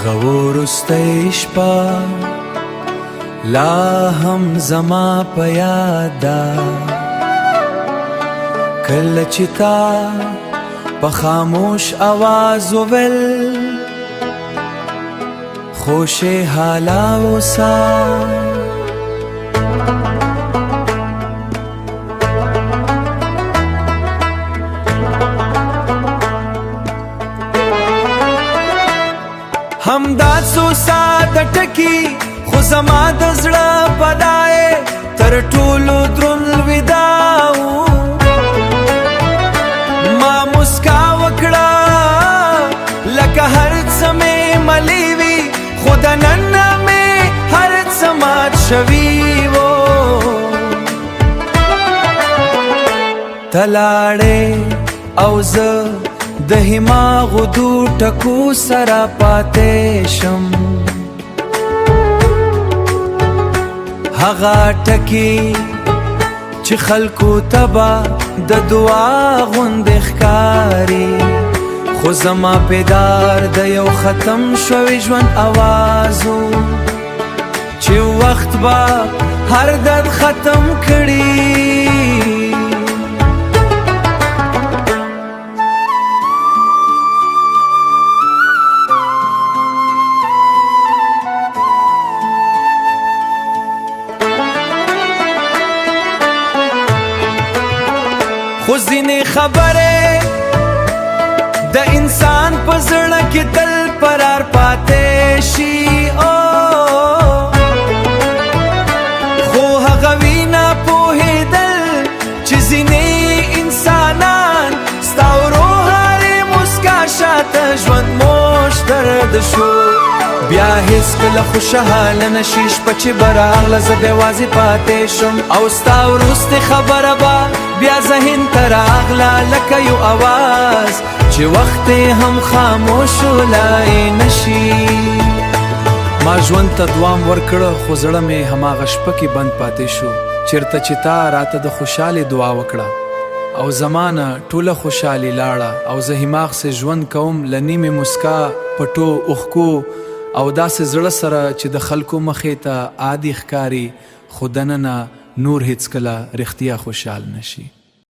هغه وروستی شپه لا هم زما په یاد ده، کله چې تا په خاموش آواز وویل خوشې حاله اوسه. همدا څو ساعته ټکي خو زما د زړه پدای تر ټولو دروند الوداع ما مسکا وکړه لکه هر څه مې ملی وي خو دننه مې هر څه مات شوي وو. ته لاړې او زه د هماغو دو ټکو سره پاتې شم، هغه ټکي چې خلکو ته به د دعا غوندې ښکاري، خو زما پیدار د یو ختم شوی ژوند آواز و چې وخت به هر درد ختم کړي. خو ځینې خبرې د انسان په زړه کې تل پرار پاتې شي، خو هغه وي نه پوهېدل چې ځینې انسانان ستا ورو هرې مسکا شاته ژوند موش درد شو. بیا هیڅکله خوشحاله نشي شپه چې به راغله زه بېوازې پاتې شم، او ستا وروستې خبره به بیا ذهن ته راغله لکه یو اواز چې وخت هم خاموش ولی نشي. ما ژوند ته دوام ورکړه خو زړه مې هماغه شپه کې بند پاتې شو چېرته چې تا راته د خوشحالۍ دعا وکړه او زمانه ټوله خوشحالي لاړه، او زه هماغ سې ژوند کوم له نیمې مسکا پټو اوښکو او داسې زړه سره چې د خلکو مخې ته عادي ښکاري خو دننه نور هیڅکله رښتیا خوشحال نشي.